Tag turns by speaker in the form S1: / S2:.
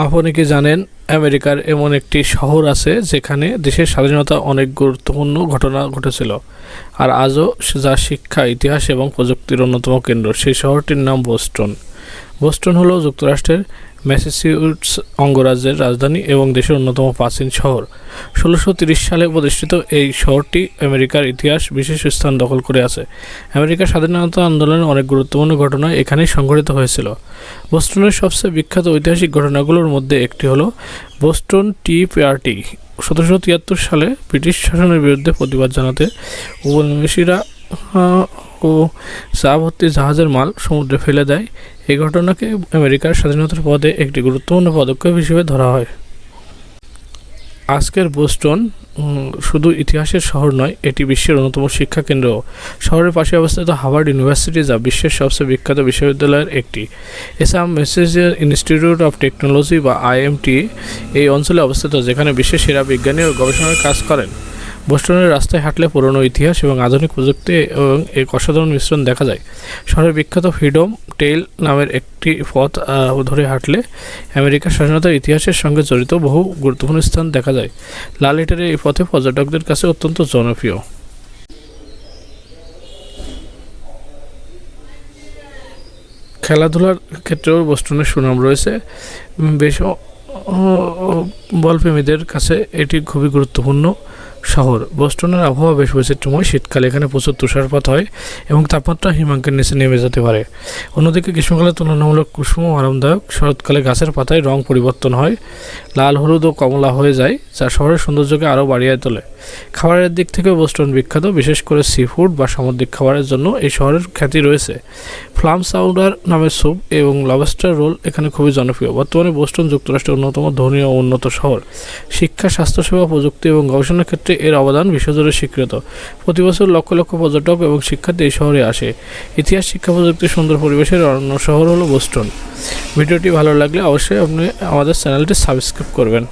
S1: আপনি কি জানেন আমেরিকার এমন একটি শহর আছে যেখানে দেশের স্বাধীনতা অনেক গুরুত্বপূর্ণ ঘটনা ঘটেছিল, আর আজও যা শিক্ষা, ইতিহাস এবং প্রযুক্তির অন্যতম কেন্দ্র। সেই শহরটির নাম বোস্টন। বোস্টন হলো যুক্তরাষ্ট্রের ম্যাসাচুসেটস অঙ্গরাজ্যের রাজধানী এবং দেশের অন্যতম প্রাচীন শহর। ১৬৩০ সালে প্রতিষ্ঠিত এই শহরটি আমেরিকার ইতিহাস বিশেষ স্থান দখল করে আছে। আমেরিকার স্বাধীনতা আন্দোলনের অনেক গুরুত্বপূর্ণ ঘটনা এখানেই সংঘটিত হয়েছিল। বোস্টনের সবচেয়ে বিখ্যাত ঐতিহাসিক ঘটনাগুলোর মধ্যে একটি হলো বোস্টন টি পার্টি। ১৭৭৩ সালে ব্রিটিশ শাসনের বিরুদ্ধে প্রতিবাদ জানাতে উপনিবেশিরা ও চা ভর্তি জাহাজের মাল সমুদ্রে ফেলে দেয়। এই ঘটনাকে আমেরিকার স্বাধীনতার পথে একটি গুরুত্বপূর্ণ পদক্ষেপ হিসেবে ধরা হয়। আজকের বোস্টন শুধু ইতিহাসের শহর নয়, এটি বিশ্বের অন্যতম শিক্ষা কেন্দ্র। শহরের পাশে অবস্থিত হার্ভার্ড ইউনিভার্সিটি, যা বিশ্বের সবচেয়ে বিখ্যাত বিশ্ববিদ্যালয়ের একটি। এছাড়া ম্যাসাচুসেটস ইনস্টিটিউট অফ টেকনোলজি বা আইএমটি এই অঞ্চলে অবস্থিত, যেখানে বিশ্বের সেরা বিজ্ঞানী ও গবেষণার কাজ করেন। বোস্টনের রাস্তায় হাঁটলে পুরনো ইতিহাস এবং আধুনিক প্রযুক্তি এবং এক অসাধারণ মিশ্রণ দেখা যায়। শহরের বিখ্যাত ফ্রিডম টেইল নামের একটি পথ ধরে হাঁটলে আমেরিকার স্বাধীনতার ইতিহাসের সঙ্গে জড়িত বহু গুরুত্বপূর্ণ স্থান দেখা যায়। লাল ইটের এই পথে পর্যটকদের কাছে অত্যন্ত জনপ্রিয়। খেলাধুলার ক্ষেত্রেও বোস্টনের সুনাম রয়েছে। বেশ বলপ্রেমীদের কাছে এটি খুবই গুরুত্বপূর্ণ শহর। বোস্টনের আবহাওয়া বেশ বৈচিত্র্যময়। শীতকালে এখানে প্রচুর তুষারপাত হয় এবং তাপমাত্রা হিমাঙ্কের নিচে নেমে যেতে পারে। অন্যদিকে গ্রীষ্মকালে তুলনামূলক কুসুম ও আরামদায়ক। শরৎকালে গাছের পাতায় রং পরিবর্তন হয়, লাল, হলুদ ও কমলা হয়ে যায়, যা শহরের সৌন্দর্যকে আরও বাড়িয়ে তোলে। খাবারের দিক থেকে বোস্টন বিখ্যাত, বিশেষ করে সি ফুড বা সামুদ্রিক খাবারের জন্য এই শহরের খ্যাতি রয়েছে। ফ্লাম চাউডার নামের স্যুপ এবং লবস্টার রোল এখানে খুবই জনপ্রিয়। বর্তমানে বোস্টন যুক্তরাষ্ট্রের অন্যতম ধনী ও উন্নত শহর। শিক্ষা, স্বাস্থ্যসেবা, প্রযুক্তি এবং গবেষণার ক্ষেত্রে এর অবদান বিশ্বজুড়ে স্বীকৃত। প্রতি বছর লক্ষ লক্ষ পর্যটক এবং শিক্ষার্থী এই শহরে আসে। ইতিহাস, শিক্ষা, প্রযুক্তি, সুন্দর পরিবেশের অন্য শহর হলো বোস্টন। ভিডিওটি ভালো লাগলে অবশ্যই আপনি আমাদের চ্যানেলটি সাবস্ক্রাইব করবেন।